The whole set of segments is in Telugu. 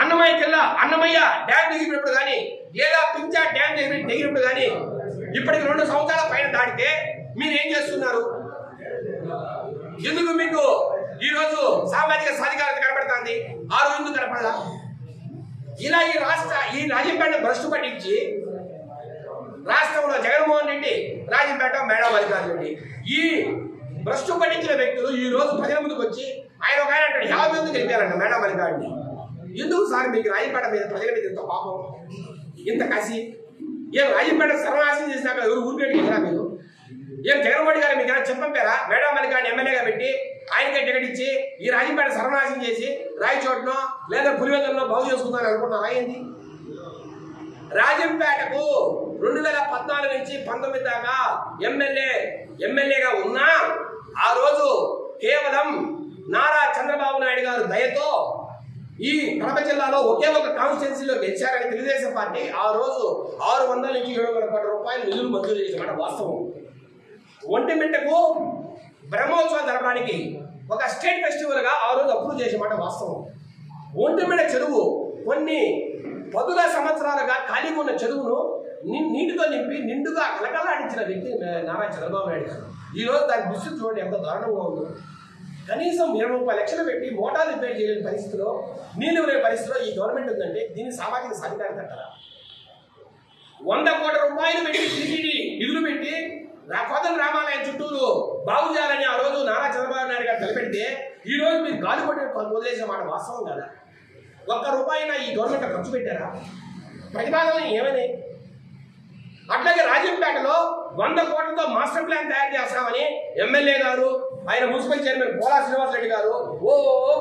అన్నమయ్య డ్యామ్ దిగినప్పుడు కానీ లేదా పింఛా డ్యామ్ దిగినప్పుడు కానీ ఇప్పటికి 2 సంవత్సరాల పైన దాటితే మీరు ఏం చేస్తున్నారు? ఎందుకు మీకు ఈ రోజు సామాజిక సాధికారత కనబడుతుంది, ఆ రోజు ఎందుకు కనపడలా? ఇలా ఈ రాజంపేట భ్రష్టు పట్టించి రాష్ట్రంలో జగన్మోహన్ రెడ్డి, రాజంపేట మేడా మల్లికార్జున రెడ్డి ఈ భ్రష్టు పట్టించిన వ్యక్తులు ఈ రోజు ప్రజల ముందుకు వచ్చి ఆయన ఒక ఆయన అంటాడు 50 మంది గెలిపారంట మేడా మల్లికార్జున. ఎందుకు సార్ మీకు రాజంపేట మీద ప్రజల మీద ఇంత పాపం, ఇంత కసి? ఏం రాజంపేట సర్వనాశనం చేసినాక ఎవరు ఊరికేటికి వెళ్ళరా మీరు? ఏం జగన్మోహన్ గారు మీకు చెప్పంపారా? మేడా మల్లికార్జున ఎమ్మెల్యేగా పెట్టి ఆయనకే టికెట్ ఇచ్చి ఈ రాజంపేట సర్వనాశనం చేసి రాయచోటనో లేదా పులివెందులలో బాగు చేసుకుందామని అనుకుంటున్నారా ఏంది? రాజంపేటకు 2014 నుంచి 19 దాకా ఎమ్మెల్యేగా ఉన్నా ఆ రోజు కేవలం నారా చంద్రబాబు నాయుడు గారు దయతో ఈ కడప జిల్లాలో ఒకే ఒక కాన్స్టిట్యున్సీలో గెలిచారని తెలుగుదేశం పార్టీ ఆ రోజు 600 నుంచి 700 కోట్ల రూపాయలు నిధులు మంజూరు చేసిన వాస్తవం. ఒంటిమిట్టకు బ్రహ్మోత్సవం జరపడానికి ఒక స్టేట్ ఫెస్టివల్ గా ఆ రోజు అప్రూవ్ చేసే మాట వాస్తవం. ఒంటిమిట్ట చెరువు కొన్ని 10 సంవత్సరాలుగా ఖాళీగా ఉన్న చెరువును నీటితో నింపి నిండుగా కలకలాడించిన వ్యక్తి నారా చంద్రబాబు నాయుడు గారు. ఈ రోజు దాని దుస్థితి చూడండి ఎంత దారుణంగా ఉందో. కనీసం 20 లక్షలు పెట్టి మోటార్ రిపేర్ చేయలేని పరిస్థితిలో, నీళ్లు లేని పరిస్థితిలో ఈ గవర్నమెంట్ ఉందంటే దీన్ని సామాజిక సాధికారత అంటారా? 100 కోట్ల రూపాయలు పెట్టి టీటీడీ నిధులు పెట్టి కోదండ రామాలయం చుట్టూరు బాగు చేయాలని ఆ రోజు నారా చంద్రబాబు నాయుడు గారు తలపెడితే ఈ రోజు మీరు గాలి కొట్టి వదిలేసే మాట వాస్తవం కదా? 1 రూపాయినా ఈ గవర్నమెంట్ ఖర్చు పెట్టారా? ప్రతిపాదన ఏమని? అట్లాగే రాజంపేటలో 100 కోట్లతో మాస్టర్ ప్లాన్ తయారు చేస్తామని ఎమ్మెల్యే గారు, ఆయన మున్సిపల్ చైర్మన్ పోలా శ్రీనివాస్ రెడ్డి గారు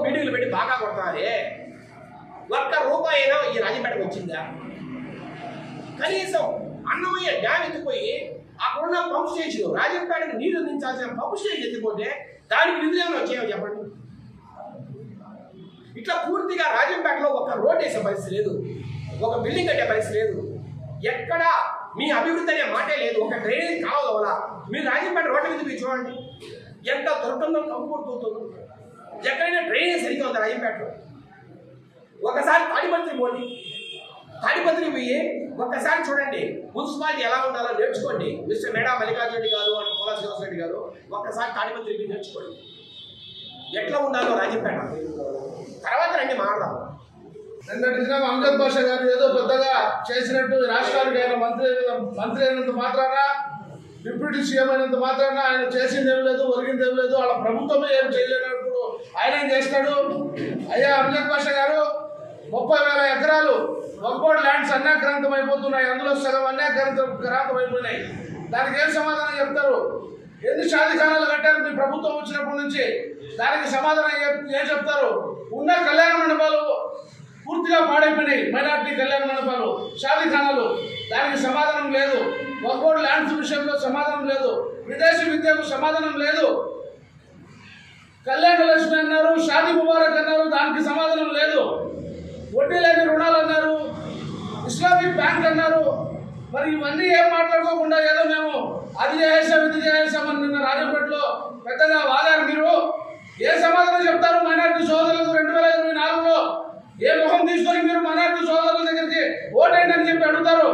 మీటింగ్లు పెట్టి బాగా కొడతారే. 1 రూపాయి అయినా ఈ రాజంపేటకు వచ్చిందా? కనీసం అన్నమయ్య డ్యామ్ ఎత్తిపోయి అక్కడున్న పంప్ స్టేషన్ రాజంపేటకు నీరు అందించాల్సిన పంప్ స్టేషన్ ఎత్తిపోతే దానికి నిధులు ఏమైనా వచ్చాయో చెప్పండి. ఇట్లా పూర్తిగా రాజంపేటలో ఒక రోడ్ వేసే పరిస్థితి లేదు, ఒక బిల్డింగ్ కట్టే పరిస్థితి లేదు, ఎక్కడ మీ అభివృద్ధి అనే మాటే లేదు. ఒక డ్రైనేజ్ కావాలి వల్ల మీరు రాజంపేట రోడ్ల మీద మీరు చూడండి ఎంత దొరుకుతుందో, కంపుడుతుందో. ఎక్కడైనా డ్రైనేజ్ సరిగ్గా ఉంది రాజంపేటలో? ఒకసారి తాడిపత్రి పోండి, తాడిపత్రి పోయి ఒక్కసారి చూడండి మున్సిపాలిటీ ఎలా ఉండాలో నేర్చుకోండి. మిస్టర్ మేడా మల్లికార్జున రెడ్డి గారు అండ్ పోలా శ్రీనివాస్ రెడ్డి గారు ఒక్కసారి తాడిపత్రి పోయి నేర్చుకోండి ఎట్లా ఉండాలో రాజంపేట. తర్వాత రండి మాట్లాడదాం. నిన్నటి దినం అంజద్ బాషా గారు ఏదో పెద్దగా చేసినట్టు రాష్ట్రానికి ఆయన మంత్రి అయినంత మాత్రాన, డిప్యూటీ సీఎం అయినంత మాత్రాన ఆయన చేసింది ఏం లేదు, ఒరిగింది ఏం లేదు, వాళ్ళ ప్రభుత్వమే ఏం చేయలేనప్పుడు ఆయన ఏం చేస్తాడు? అయ్యా అంజద్ బాషా గారు 30,000 ఎకరాలు వక్బోర్డ్ ల్యాండ్స్ అన్యాక్రాంతం అయిపోతున్నాయి, అందులో సగం అన్యాక్రాంతం అయిపోయినాయి. దానికి ఏం సమాధానం చెప్తారు? ఎన్ని షాదీఖానాలు కట్టారు మీ ప్రభుత్వం వచ్చినప్పటి నుంచి? దానికి సమాధానం ఏం చెప్తారు? ఉన్న కళ్యాణ మండపాలు పూర్తిగా పాడైపోయినాయి, మైనార్టీ కళ్యాణ మండపాలు, షాదీఖానాలు, దానికి సమాధానం లేదు. వక్బోర్డ్ ల్యాండ్స్ విషయంలో సమాధానం లేదు, విదేశీ విద్యకు సమాధానం లేదు. కళ్యాణ లక్ష్మి అన్నారు, షాదీ ముబారక్ అన్నారు, దానికి సమాధానం లేదు. వడ్డీ లేని రుణాలు అన్నారు, ఇస్లామిక్ బ్యాంక్ అన్నారు. మరి ఇవన్నీ ఏం మాట్లాడుకోకుండా ఏదో మేము అది చేసాం ఇది చేసామని నిన్న రాజంపేటలో పెద్దగా వాదారు. మీరు ఏ సమాధానం చెప్తారు మైనార్టీ సోదరులకు? 2024లో ఏ ముఖం తీసుకొని మీరు మైనార్టీ సోదరుల దగ్గరికి ఓటేయండి అని చెప్పి అడుగుతారు?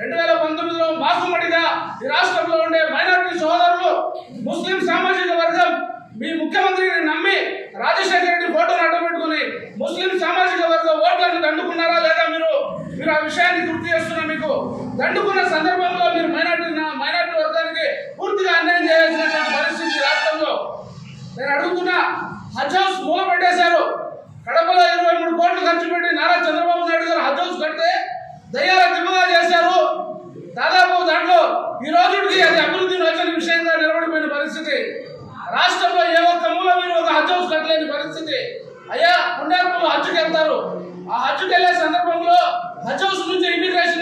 2019లో మాకుమడిగా ఈ రాష్ట్రంలో ఉండే మైనార్టీ సోదరులు, ముస్లిం సామాజిక వర్గం మీ ముఖ్యమంత్రిని నమ్మి రాజశేఖర రెడ్డి ఫోటోను అడ్డపెట్టుకుని ముస్లిం సామాజిక వర్గం ఓట్లను దండుకున్నారా లేదా? మీరు ఆ విషయాన్ని గుర్తు చేస్తున్నా. మీకు దండుకున్న సందర్భంలో మీరు మైనార్టీ వర్గానికి పూర్తిగా అన్యాయం చేయాల్సినటువంటి పరిస్థితి రాష్ట్రంలో. నేను అడుగుతున్నా, హజ్ హౌస్ మూల పెట్టేశారు. కడపలో 23 కోట్లు ఖర్చు పెట్టి నారా చంద్రబాబు నాయుడు గారు హజ్ హౌస్ కడితే దయ్యాల దిబ్బగా చేశారు. దాదాపు దాంట్లో ఈ రోజుకి అది అభివృద్ధి నచ్చని విషయంగా నిలబడిపోయిన పరిస్థితి. రాష్ట్రంలో ఏ ఒక్క మూల మీరు ఒక హజ్ హౌస్ కట్టలేని పరిస్థితి. అయ్యా పుణ్యాత్ములు హజ్కి వెళ్తారు, ఆ హజ్కి వెళ్ళే సందర్భంలో హజ్ హౌస్ నుంచి ఇమిగ్రేషన్